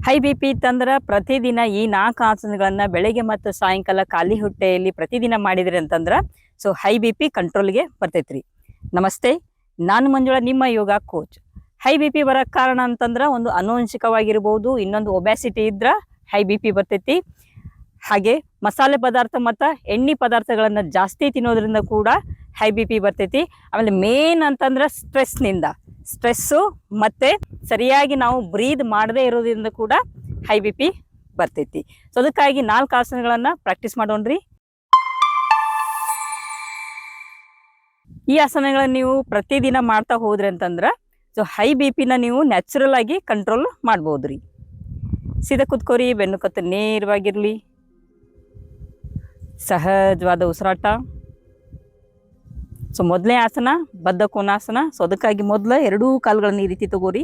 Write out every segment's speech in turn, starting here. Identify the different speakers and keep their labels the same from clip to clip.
Speaker 1: High B P ಇತ್ತಂದ್ರೆ ಪ್ರತಿದಿನ ಈ 4 ಆಸನಗಳನ್ನ ಬೆಳಗ್ಗೆ ಮತ್ತು ಸಾಯಂಕಾಲ ಖಾಲಿ ಹೊಟ್ಟೆಯಲ್ಲಿ ಪ್ರತಿದಿನ ಮಾಡಿದ್ರಿ ಅಂತಂದ್ರೆ ಸೊ ಹೈ ಬಿ ಪಿ ಕಂಟ್ರೋಲ್ಗೆ ಬರ್ತೈತ್ರಿ. ನಮಸ್ತೆ, ನಾನು ಮಂಜುಳಾ, ನಿಮ್ಮ ಯೋಗ ಕೋಚ್. ಹೈ ಬಿ ಪಿ ಬರೋಕ್ಕೆ ಕಾರಣ ಅಂತಂದ್ರೆ ಒಂದು ಅನುವಂಶಿಕವಾಗಿರ್ಬೋದು, ಇನ್ನೊಂದು ಒಬ್ಯಾಸಿಟಿ ಇದ್ರೆ ಹೈ ಬಿ ಪಿ ಬರ್ತೈತಿ. ಹಾಗೆ ಮಸಾಲೆ ಪದಾರ್ಥ ಮತ್ತು ಎಣ್ಣೆ ಪದಾರ್ಥಗಳನ್ನು ಜಾಸ್ತಿ ತಿನ್ನೋದ್ರಿಂದ ಕೂಡ ಹೈ ಬಿ ಪಿ ಬರ್ತೈತಿ. ಆಮೇಲೆ ಮೇನ್ ಅಂತಂದ್ರೆ ಸ್ಟ್ರೆಸ್ಸು ಮತ್ತು ಸರಿಯಾಗಿ ನಾವು ಬ್ರೀದ್ ಮಾಡದೇ ಇರೋದ್ರಿಂದ ಕೂಡ ಹೈ ಬಿ ಪಿ ಬರ್ತೈತಿ. ಸೊ ಅದಕ್ಕಾಗಿ 4 ಆಸನಗಳನ್ನು ಪ್ರಾಕ್ಟೀಸ್ ಮಾಡೋಣ್ರಿ. ಈ ಆಸನಗಳನ್ನು ನೀವು ಪ್ರತಿದಿನ ಮಾಡ್ತಾ ಹೋದ್ರಿ ಅಂತಂದ್ರೆ ಸೊ ಹೈ ಬಿ ಪಿನ ನೀವು ನ್ಯಾಚುರಲ್ ಆಗಿ ಕಂಟ್ರೋಲ್ ಮಾಡ್ಬೋದ್ರಿ. ಸೀದಾ ಕುತ್ಕೋರಿ, ಬೆನ್ನು ಕತ್ತು ನೇರವಾಗಿರಲಿ, ಸಹಜವಾದ ಉಸಿರಾಟ. ಸೊ ಮೊದಲನೇ ಆಸನ ಬದ್ಧ ಕೋನಾಸನ. ಸೊ ಅದಕ್ಕಾಗಿ ಮೊದಲು 2 ಕಾಲುಗಳನ್ನು ಈ ರೀತಿ ತಗೋರಿ.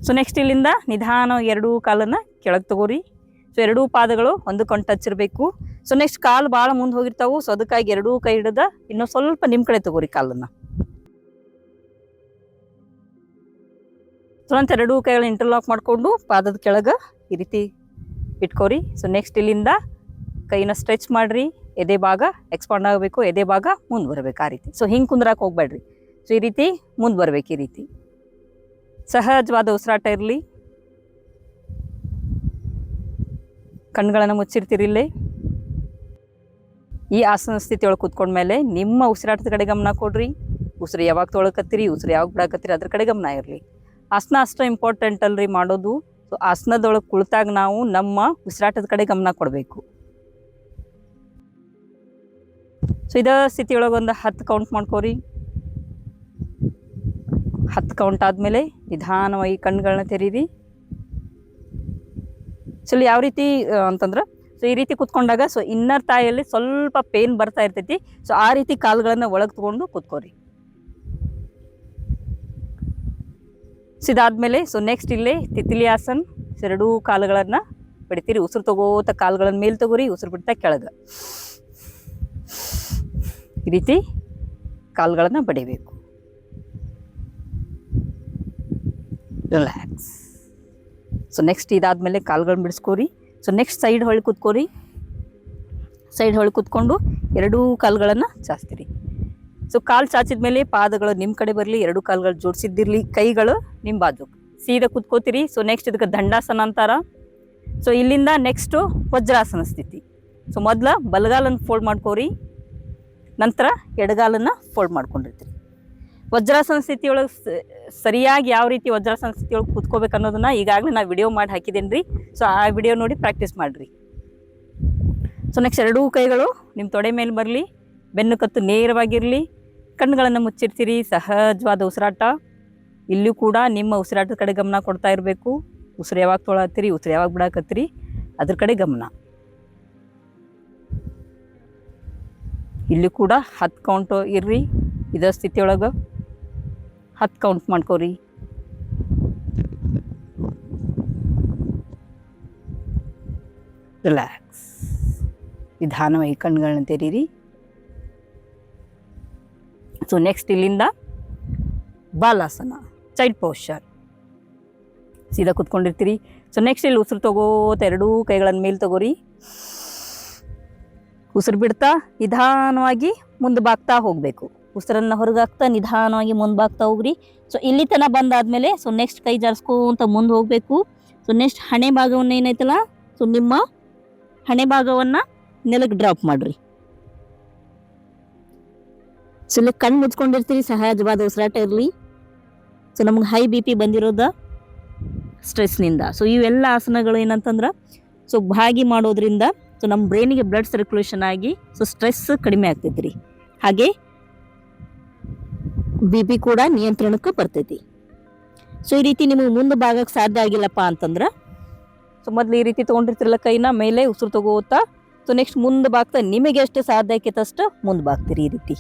Speaker 1: ಸೊ ನೆಕ್ಸ್ಟ್ ಇಲ್ಲಿಂದ ನಿಧಾನ 2 ಕಾಲನ್ನು ಕೆಳಗೆ ತಗೋರಿ. ಸೊ 2 ಪಾದಗಳು ಒಂದಕ್ಕೊಂದು ಟಚ್ ಇರಬೇಕು. ಸೊ ನೆಕ್ಸ್ಟ್ ಕಾಲು ಭಾಳ ಮುಂದೆ ಹೋಗಿರ್ತಾವು. ಸೊ ಅದಕ್ಕಾಗಿ 2 ಕೈ ಹಿಡಿದ ಇನ್ನೂ ಸ್ವಲ್ಪ ನಿಮ್ಮ ಕಡೆ ತಗೋರಿ ಕಾಲನ್ನು. ಸೊ ನಂತರ 2 ಕೈಗಳನ್ನ ಇಂಟರ್ಲಾಕ್ ಮಾಡಿಕೊಂಡು ಪಾದದ ಕೆಳಗೆ ಈ ರೀತಿ ಇಟ್ಕೋರಿ. ಸೊ ನೆಕ್ಸ್ಟ್ ಇಲ್ಲಿಂದ ಕೈನ ಸ್ಟ್ರೆಚ್ ಮಾಡಿರಿ. ಎದೆ ಭಾಗ ಎಕ್ಸ್ಪಾಂಡ್ ಆಗಬೇಕು, ಎದೆ ಭಾಗ ಮುಂದೆ ಬರಬೇಕು. ಆ ರೀತಿ. ಸೊ ಹಿಂಗೆ ಕುಂದ್ರಾಕ ಹೋಗ್ಬೇಡ್ರಿ. ಸೊ ಈ ರೀತಿ ಮುಂದೆ ಬರ್ಬೇಕು. ಈ ರೀತಿ ಸಹಜವಾದ ಉಸಿರಾಟ ಇರಲಿ. ಕಣ್ಗಳನ್ನು ಮುಚ್ಚಿರ್ತಿರಿಲ್ಲೇ. ಈ ಆಸನ ಸ್ಥಿತಿ ಒಳಗೆ ಕೂತ್ಕೊಂಡ್ಮೇಲೆ ನಿಮ್ಮ ಉಸಿರಾಟದ ಕಡೆ ಗಮನ ಕೊಡ್ರಿ. ಉಸಿರು ಯಾವಾಗ ತೊಳಕತ್ತೀರಿ, ಉಸಿರು ಯಾವಾಗ ಬಿಡಾಕತ್ತೀರಿ ಅದ್ರ ಕಡೆ ಗಮನ ಇರಲಿ. ಆಸನ ಅಷ್ಟು ಇಂಪಾರ್ಟೆಂಟ್ ಅಲ್ರಿ ಮಾಡೋದು. ಸೊ ಆಸನದೊಳಗೆ ಕುಳಿತಾಗ ನಾವು ನಮ್ಮ ಉಸಿರಾಟದ ಕಡೆ ಗಮನ ಕೊಡಬೇಕು. ಸೊ ಇದ ಸ್ಥಿತಿಯೊಳಗೆ ಒಂದು 10 ಕೌಂಟ್ ಮಾಡ್ಕೋರಿ. 10 ಕೌಂಟ್ ಆದಮೇಲೆ ನಿಧಾನವಾಗಿ ಕಣ್ಗಳನ್ನ ತೆರೀರಿ. ಸೊ ಯಾವ ರೀತಿ ಅಂತಂದ್ರೆ ಸೊ ಈ ರೀತಿ ಕುತ್ಕೊಂಡಾಗ ಸೊ ಇನ್ನರ್ ತಾಯಲ್ಲಿ ಸ್ವಲ್ಪ ಪೇನ್ ಬರ್ತಾ ಇರ್ತೈತಿ. ಸೊ ಆ ರೀತಿ ಕಾಲುಗಳನ್ನು ಒಳಗೆ ತಗೊಂಡು ಕುತ್ಕೋರಿ. ಸೊ ಇದಾದ್ಮೇಲೆ ಸೊ ನೆಕ್ಸ್ಟ್ ಇಲ್ಲೇ ತಿತಿಲಿ ಆಸನ್. ಸೊ 2 ಕಾಲುಗಳನ್ನು ಬಿಡ್ತೀರಿ. ಉಸಿರು ತಗೋತ ಕಾಲುಗಳನ್ನ ಮೇಲೆ ತಗೋರಿ, ಉಸಿರು ಬಿಡ್ತಾ ಕೆಳಗೆ ಈ ರೀತಿ ಕಾಲುಗಳನ್ನು ಬಡಿಬೇಕು. ರಿಲ್ಯಾಕ್ಸ್. ಸೊ ನೆಕ್ಸ್ಟ್ ಇದಾದ್ಮೇಲೆ ಕಾಲುಗಳನ್ನ ಬಿಡಿಸ್ಕೋರಿ. ಸೊ ನೆಕ್ಸ್ಟ್ ಸೈಡ್ ಹೊಳ್ಳಿ ಕೂತ್ಕೋರಿ. ಸೈಡ್ ಹೊಳ್ಳಿ ಕೂತ್ಕೊಂಡು 2 ಕಾಲುಗಳನ್ನು ಚಾಚ್ತೀರಿ. ಸೊ ಕಾಲು ಚಾಚಿದ ಮೇಲೆ ಪಾದಗಳು ನಿಮ್ಮ ಕಡೆ ಬರಲಿ, 2 ಕಾಲುಗಳು ಜೋಡಿಸಿದ್ದಿರಲಿ, ಕೈಗಳು ನಿಮ್ಮ ಬಾಜು ಸೀದಾ ಕೂತ್ಕೋತೀರಿ. ಸೊ ನೆಕ್ಸ್ಟ್ ಇದಕ್ಕೆ ದಂಡಾಸನ ಅಂತಾರ. ಸೊ ಇಲ್ಲಿಂದ ನೆಕ್ಸ್ಟು ವಜ್ರಾಸನ ಸ್ಥಿತಿ. ಸೊ ಮೊದಲು ಬಲಗಾಲನ್ನು ಫೋಲ್ಡ್ ಮಾಡ್ಕೋರಿ, ನಂತರ ಎಡಗಾಲನ್ನು ಫೋಲ್ಡ್ ಮಾಡ್ಕೊಂಡಿರ್ತೀರಿ. ವಜ್ರಾಸನ ಸ್ಥಿತಿಯೊಳಗೆ ಸರಿಯಾಗಿ ಯಾವ ರೀತಿ ವಜ್ರಾಸನ ಸ್ಥಿತಿಯೊಳಗೆ ಕೂತ್ಕೋಬೇಕು ಅನ್ನೋದನ್ನ ಈಗಾಗಲೇ ನಾನು ವಿಡಿಯೋ ಮಾಡಿ ಹಾಕಿದ್ದೇನೆ ರೀ. ಸೊ ಆ ವಿಡಿಯೋ ನೋಡಿ ಪ್ರಾಕ್ಟೀಸ್ ಮಾಡಿರಿ. ಸೊ ನೆಕ್ಸ್ಟ್ 2 ಕೈಗಳು ನಿಮ್ಮ ತೊಡೆ ಮೇಲೆ ಬರಲಿ, ಬೆನ್ನು ಕತ್ತು ನೇರವಾಗಿರಲಿ, ಕಣ್ಣುಗಳನ್ನು ಮುಚ್ಚಿರ್ತೀರಿ. ಸಹಜವಾದ ಉಸಿರಾಟ. ಇಲ್ಲೂ ಕೂಡ ನಿಮ್ಮ ಉಸಿರಾಟದ ಕಡೆ ಗಮನ ಕೊಡ್ತಾ ಇರಬೇಕು. ಉಸಿರು ಯಾವಾಗ ತೊಳತ್ತೀರಿ, ಉಸಿರು ಯಾವಾಗ ಬಿಡಾಕತ್ತೀರಿ ಅದ್ರ ಕಡೆ ಗಮನ. ಇಲ್ಲಿ ಕೂಡ 10 ಕೌಂಟ್ ಇರ್ರಿ. ಇದ ಸ್ಥಿತಿಯೊಳಗೆ 10 ಕೌಂಟ್ ಮಾಡ್ಕೋರಿ. ರಿಲ್ಯಾಕ್ಸ್. ನಿಧಾನವಾಗಿ ಕಣ್ಗಳನ್ನ ತೆರೀರಿ. ಸೊ ನೆಕ್ಸ್ಟ್ ಇಲ್ಲಿಂದ ಬಾಲಾಸನ, ಸೈಡ್ ಪೋಸ್ಚರ್. ಸೀದಾ ಕುತ್ಕೊಂಡಿರ್ತೀರಿ. ಸೊ ನೆಕ್ಸ್ಟ್ ಇಲ್ಲಿ ಉಸಿರು ತಗೋತ 2 ಕೈಗಳನ್ನು ಮೇಲೆ ತಗೋರಿ. ಉಸಿರು ಬಿಡ್ತಾ ನಿಧಾನವಾಗಿ ಮುಂದೆ ಬಾಗ್ತಾ ಹೋಗಬೇಕು. ಉಸಿರನ್ನು ಹೊರಗಾಗ್ತಾ ನಿಧಾನವಾಗಿ ಮುಂದೆ ಬಾಗ್ತಾ ಹೋಗ್ರಿ. ಸೊ ಇಲ್ಲಿ ತನಕ ಬಂದಾದ್ಮೇಲೆ ಸೊ ನೆಕ್ಸ್ಟ್ ಕೈ ಜಾರಿಸ್ಕೊಂತ ಮುಂದೆ ಹೋಗಬೇಕು. ಸೊ ನೆಕ್ಸ್ಟ್ ಹಣೆ ಭಾಗವನ್ನು ಏನೈತಲ್ಲ ಸೊ ನಿಮ್ಮ ಹಣೆ ಭಾಗವನ್ನು ನೆಲಕ್ಕೆ ಡ್ರಾಪ್ ಮಾಡಿರಿ. ಸೊ ಇಲ್ಲಿ ಕಣ್ಣು ಮುಚ್ಕೊಂಡಿರ್ತೀರಿ. ಸಹಜವಾದ ಉಸಿರಾಟ ಇರಲಿ. ಸೊ ನಮ್ಗೆ ಹೈ ಬಿ ಪಿ ಬಂದಿರೋದ ಸ್ಟ್ರೆಸ್ನಿಂದ. ಸೊ ಇವೆಲ್ಲ ಆಸನಗಳು ಏನಂತಂದ್ರೆ ಸೊ ಭಾಗಿ ಮಾಡೋದ್ರಿಂದ ಸೊ ನಮ್ಮ ಬ್ರೈನಿಗೆ ಬ್ಲಡ್ ಸರ್ಕ್ಯುಲೇಷನ್ ಆಗಿ ಸೊ ಸ್ಟ್ರೆಸ್ ಕಡಿಮೆ ಆಗ್ತೈತಿ ರೀ. ಹಾಗೆ ಬಿ ಪಿ ಕೂಡ ನಿಯಂತ್ರಣಕ್ಕೆ ಬರ್ತೈತಿ. ಸೊ ಈ ರೀತಿ ನಿಮಗೆ ಮುಂದೆ ಭಾಗಕ್ಕೆ ಸಾಧ್ಯ ಆಗಿಲ್ಲಪ್ಪ ಅಂತಂದ್ರೆ ಸೊ ಮೊದಲು ಈ ರೀತಿ ತೊಗೊಂಡಿರ್ತಿರಲ್ಲ ಕೈನ ಮೇಲೆ ಉಸಿರು ತಗೋತಾ ಸೊ ನೆಕ್ಸ್ಟ್ ಮುಂದೆ ಬಾಗ್ತಾ ನಿಮಗೆ ಎಷ್ಟು ಸಾಧ್ಯ ಆಕೈತಷ್ಟು ಮುಂದೆ ಬಾಗ್ತೀರಿ. ಈ ರೀತಿ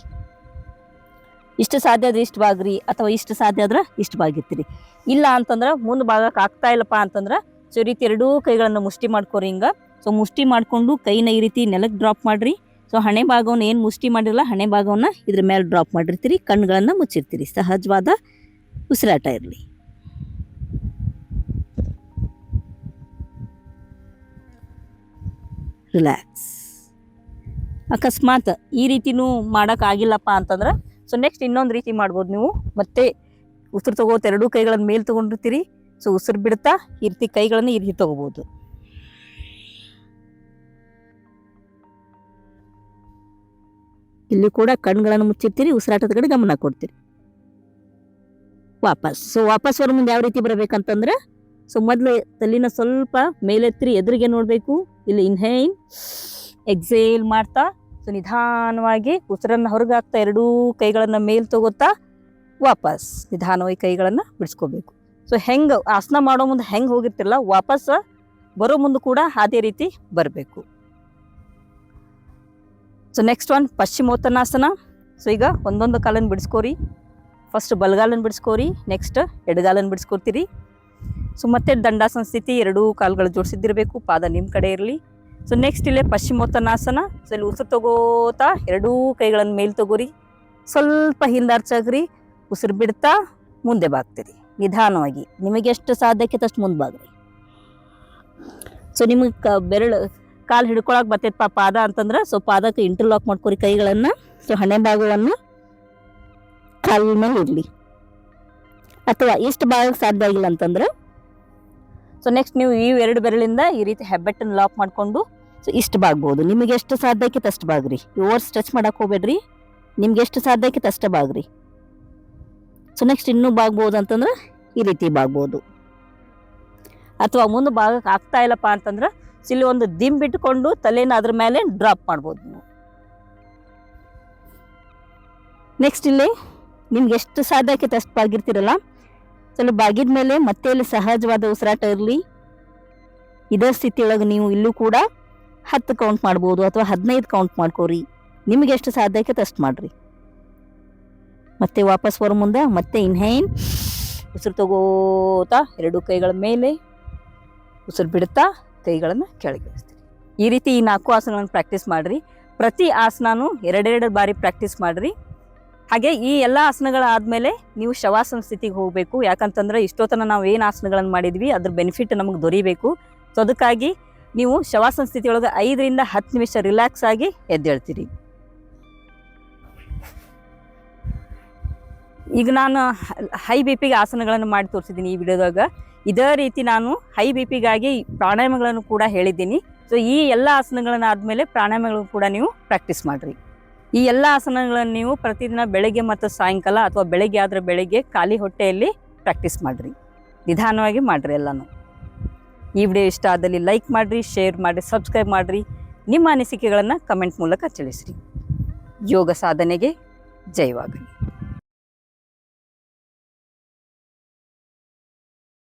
Speaker 1: ಇಷ್ಟು ಸಾಧ್ಯ ಆದ್ರೆ ಇಷ್ಟು ಬಾಗ್ರಿ, ಅಥವಾ ಇಷ್ಟು ಸಾಧ್ಯ ಆದ್ರೆ ಇಷ್ಟು ಬಾಗಿರ್ತೀರಿ. ಇಲ್ಲ ಅಂತಂದ್ರೆ ಮುಂದೆ ಭಾಗಕ್ಕೆ ಆಗ್ತಾ ಇಲ್ಲಪ್ಪ ಅಂತಂದ್ರೆ ಸೊ ಈ ರೀತಿ 2 ಕೈಗಳನ್ನು ಮುಷ್ಟಿ ಮಾಡ್ಕೋರಿ. ಹಿಂಗೆ ಸೊ ಮುಷ್ಟಿ ಮಾಡಿಕೊಂಡು ಕೈನ ಈ ರೀತಿ ನೆಲಕ್ಕೆ ಡ್ರಾಪ್ ಮಾಡಿರಿ. ಸೊ ಹಣೆ ಭಾಗವನ್ನು ಏನು ಮುಷ್ಟಿ ಮಾಡಿರಲ್ಲ ಹಣೆ ಭಾಗವನ್ನು ಇದ್ರ ಮೇಲೆ ಡ್ರಾಪ್ ಮಾಡಿರ್ತೀರಿ. ಕಣ್ಣುಗಳನ್ನು ಮುಚ್ಚಿರ್ತೀರಿ. ಸಹಜವಾದ ಉಸಿರಾಟ ಇರಲಿ. ರಿಲ್ಯಾಕ್ಸ್. ಅಕಸ್ಮಾತ್ ಈ ರೀತಿನೂ ಮಾಡೋಕ್ಕಾಗಿಲ್ಲಪ್ಪ ಅಂತಂದ್ರೆ ಸೊ ನೆಕ್ಸ್ಟ್ ಇನ್ನೊಂದು ರೀತಿ ಮಾಡ್ಬೋದು ನೀವು. ಮತ್ತೆ ಉಸಿರು ತಗೋತ ಎರಡೂ ಕೈಗಳನ್ನು ಮೇಲೆ ತೊಗೊಂಡಿರ್ತೀರಿ. ಸೊ ಉಸಿರು ಬಿಡ್ತಾ ಈ ರೀತಿ ಕೈಗಳನ್ನು ಈ ರೀತಿ ತಗೋಬೋದು. ಇಲ್ಲಿ ಕೂಡ ಕಣ್ಗಳನ್ನು ಮುಚ್ಚಿರ್ತೀರಿ, ಉಸಿರಾಟದ ಕಡೆ ಗಮನ ಕೊಡ್ತೀರಿ. ವಾಪಸ್ ಬರೋ ಮುಂದೆ ಯಾವ ರೀತಿ ಬರಬೇಕಂತಂದ್ರೆ ಸೊ ಮೊದಲು ತಲೆನ ಸ್ವಲ್ಪ ಮೇಲೆತ್ತಿರಿ, ಎದುರಿಗೆ ನೋಡಬೇಕು. ಇಲ್ಲಿ ಇನ್ಹೇಲ್ ಎಕ್ಸೇಲ್ ಮಾಡ್ತಾ ಸೊ ನಿಧಾನವಾಗಿ ಉಸಿರನ್ನು ಹೊರಗೆ ಹಾಕ್ತಾ ಎರಡೂ ಕೈಗಳನ್ನು ಮೇಲೆ ತಗೋತಾ ವಾಪಸ್ ನಿಧಾನವಾಗಿ ಕೈಗಳನ್ನು ಬಿಡಿಸ್ಕೋಬೇಕು. ಸೊ ಹೆಂಗೆ ಆಸನ ಮಾಡೋ ಮುಂದೆ ಹೆಂಗೆ ಹೋಗಿರ್ತಿರಲ್ಲ, ವಾಪಸ್ ಬರೋ ಮುಂದೆ ಕೂಡ ಅದೇ ರೀತಿ ಬರಬೇಕು. So next one Paschimottanasana. So ಈಗ ಒಂದೊಂದು ಕಾಲನ್ನು ಬಿಡಿಸ್ಕೋರಿ. ಫಸ್ಟ್ ಬಲಗಾಲನ್ನು ಬಿಡಿಸ್ಕೋರಿ, ನೆಕ್ಸ್ಟ್ ಎಡಗಾಲನ್ನು ಬಿಡಿಸ್ಕೊತೀರಿ. ಸೊ ಮತ್ತೆ ದಂಡಾಸನ ಸ್ಥಿತಿ, ಎರಡೂ ಕಾಲುಗಳು ಜೋಡಿಸಿದ್ದಿರಬೇಕು, ಪಾದ ನಿಮ್ಮ ಕಡೆ ಇರಲಿ. ಸೊ ನೆಕ್ಸ್ಟ್ ಇಲ್ಲೇ ಪಶ್ಚಿಮೋತ್ತನಾಸನ. ಸೊ ಇಲ್ಲಿ ಉಸಿರು ತಗೋತಾ ಎರಡೂ ಕೈಗಳನ್ನು ಮೇಲೆ ತಗೋರಿ, ಸ್ವಲ್ಪ ಹಿಂದಾರ್ಚಾಗ್ರಿ, ಉಸಿರು ಬಿಡ್ತಾ ಮುಂದೆ ಬಾಗ್ತೀರಿ ನಿಧಾನವಾಗಿ. ನಿಮಗೆ ಎಷ್ಟು ಸಾಧ್ಯಕ್ಕೆ ಅಷ್ಟು ಮುಂದೆ ಬಾಗ್ರಿ. ಸೊ ನಿಮಗೆ ಕಾಲು ಹಿಡ್ಕೊಳಕ್ಕೆ ಬರ್ತೈತಪ್ಪ ಪಾದ ಅಂತಂದ್ರೆ ಸೊ ಪಾದಕ್ಕೆ ಇಂಟರ್ಲಾಕ್ ಮಾಡ್ಕೊರಿ ಕೈಗಳನ್ನು. ಸೊ ಹಣೆ ಭಾಗವನ್ನು ಕಾಲಿನ ಮೇಲೆ ಇರಲಿ. ಅಥವಾ ಎಷ್ಟು ಭಾಗಕ್ಕೆ ಸಾಧ್ಯ ಆಗಿಲ್ಲ ಅಂತಂದ್ರೆ ಸೊ ನೆಕ್ಸ್ಟ್ ನೀವು ಈ ಎರಡು ಬೆರಳಿಂದ ಈ ರೀತಿ ಹೆಬ್ಬೆಟ್ಟನ್ನು ಲಾಕ್ ಮಾಡಿಕೊಂಡು ಸೊ ಇಷ್ಟು ಬಾಗ್ಬೋದು. ನಿಮಗೆ ಎಷ್ಟು ಸಾಧ್ಯಕ್ಕೆ ಅಷ್ಟು ಬಾಗ್ರಿ. ಓವರ್ ಸ್ಟ್ರೆಚ್ ಮಾಡಕ್ಕೆ ಹೋಗ್ಬೇಡ್ರಿ. ನಿಮ್ಗೆ ಎಷ್ಟು ಸಾಧ್ಯಕ್ಕೆ ಅಷ್ಟೇ ಬಾಗ್ರಿ. ಸೊ ನೆಕ್ಸ್ಟ್ ಇನ್ನೂ ಬಾಗ್ಬೋದು ಅಂತಂದ್ರೆ ಈ ರೀತಿ ಬಾಗ್ಬೋದು. ಅಥವಾ ಮುಂದೆ ಭಾಗಕ್ಕೆ ಆಗ್ತಾ ಇಲ್ಲಪ್ಪ ಅಂತಂದ್ರೆ ಇಲ್ಲಿ ಒಂದು ದಿಂಬಿಟ್ಕೊಂಡು ತಲೆನ ಅದ್ರ ಮೇಲೆ ಡ್ರಾಪ್ ಮಾಡ್ಬೋದು ನೀವು. ನೆಕ್ಸ್ಟ್ ಇಲ್ಲಿ ನಿಮ್ಗೆ ಎಷ್ಟು ಸಾಧ್ಯಕ್ಕೆ ಅಷ್ಟು ಬಾಗಿರ್ತೀರಲ್ಲ, ಸ್ವಲ್ಪ ಬಾಗಿದ ಮೇಲೆ ಮತ್ತೆ ಇಲ್ಲಿ ಸಹಜವಾದ ಉಸಿರಾಟ ಇರಲಿ. ಇದೇ ಸ್ಥಿತಿಯೊಳಗೆ ನೀವು ಇಲ್ಲೂ ಕೂಡ 10 ಕೌಂಟ್ ಮಾಡ್ಬೋದು ಅಥವಾ 15 ಕೌಂಟ್ ಮಾಡ್ಕೋರಿ. ನಿಮಗೆ ಎಷ್ಟು ಸಾಧ್ಯಕ್ಕೆ ಅಷ್ಟು ಮಾಡ್ರಿ. ಮತ್ತೆ ವಾಪಸ್ ಬರೋ ಮುಂದೆ ಮತ್ತೆ ಇನ್ಹೇಲ್ ಉಸಿರು ತಗೋತಾ ಎರಡೂ ಕೈಗಳ ಮೇಲೆ, ಉಸಿರು ಬಿಡ್ತಾ ಕೈಗಳನ್ನು ಕೆಳಗೆ ಇಳಿಸ್ತೀರಿ. ಈ ರೀತಿ ಈ 4 ಆಸನಗಳನ್ನು ಪ್ರಾಕ್ಟೀಸ್ ಮಾಡಿರಿ. ಪ್ರತಿ ಆಸನನೂ 2 ಬಾರಿ ಪ್ರಾಕ್ಟೀಸ್ ಮಾಡಿರಿ. ಹಾಗೆ ಈ ಎಲ್ಲ ಆಸನಗಳಾದಮೇಲೆ ನೀವು ಶವಾಸನ ಸ್ಥಿತಿಗೆ ಹೋಗಬೇಕು. ಯಾಕಂತಂದ್ರೆ ಇಷ್ಟೊತ್ತನ ನಾವು ಏನು ಆಸನಗಳನ್ನು ಮಾಡಿದ್ವಿ ಅದ್ರ ಬೆನಿಫಿಟ್ ನಮಗೆ ದೊರೀಬೇಕು. ಸೊ ಅದಕ್ಕಾಗಿ ನೀವು ಶವಾಸನ ಸ್ಥಿತಿಯೊಳಗೆ 5 ರಿಂದ 10 ನಿಮಿಷ ರಿಲ್ಯಾಕ್ಸ್ ಆಗಿ ಎದ್ದೇಳ್ತೀರಿ. ಈಗ ನಾನು ಹೈ ಬಿ ಪಿಗೆ ಆಸನಗಳನ್ನು ಮಾಡಿ ತೋರಿಸಿದ್ದೀನಿ ಈ ವಿಡಿಯೋದಾಗ. ಇದೇ ರೀತಿ ನಾನು ಹೈ ಬಿ ಪಿಗಾಗಿ ಪ್ರಾಣಾಯಾಮಗಳನ್ನು ಕೂಡ ಹೇಳಿದ್ದೀನಿ. ಸೊ ಈ ಎಲ್ಲ ಆಸನಗಳನ್ನು ಆದಮೇಲೆ ಪ್ರಾಣಾಯಾಮಗಳನ್ನು ಕೂಡ ನೀವು ಪ್ರಾಕ್ಟೀಸ್ ಮಾಡಿರಿ. ಈ ಎಲ್ಲ ಆಸನಗಳನ್ನು ನೀವು ಪ್ರತಿದಿನ ಬೆಳಗ್ಗೆ ಮತ್ತು ಸಾಯಂಕಾಲ ಅಥವಾ ಬೆಳಗ್ಗೆ ಆದರೆ ಬೆಳಗ್ಗೆ ಖಾಲಿ ಹೊಟ್ಟೆಯಲ್ಲಿ ಪ್ರಾಕ್ಟೀಸ್ ಮಾಡಿರಿ. ನಿಧಾನವಾಗಿ ಮಾಡಿರಿ ಎಲ್ಲನೂ. ಈ ವಿಡಿಯೋ ಇಷ್ಟ ಆದಲ್ಲಿ ಲೈಕ್ ಮಾಡಿರಿ, ಶೇರ್ ಮಾಡಿರಿ, ಸಬ್ಸ್ಕ್ರೈಬ್ ಮಾಡಿರಿ. ನಿಮ್ಮ ಅನಿಸಿಕೆಗಳನ್ನು ಕಮೆಂಟ್ ಮೂಲಕ ತಿಳಿಸಿರಿ. ಯೋಗ ಸಾಧನೆಗೆ ಜಯವಾಗಲಿ.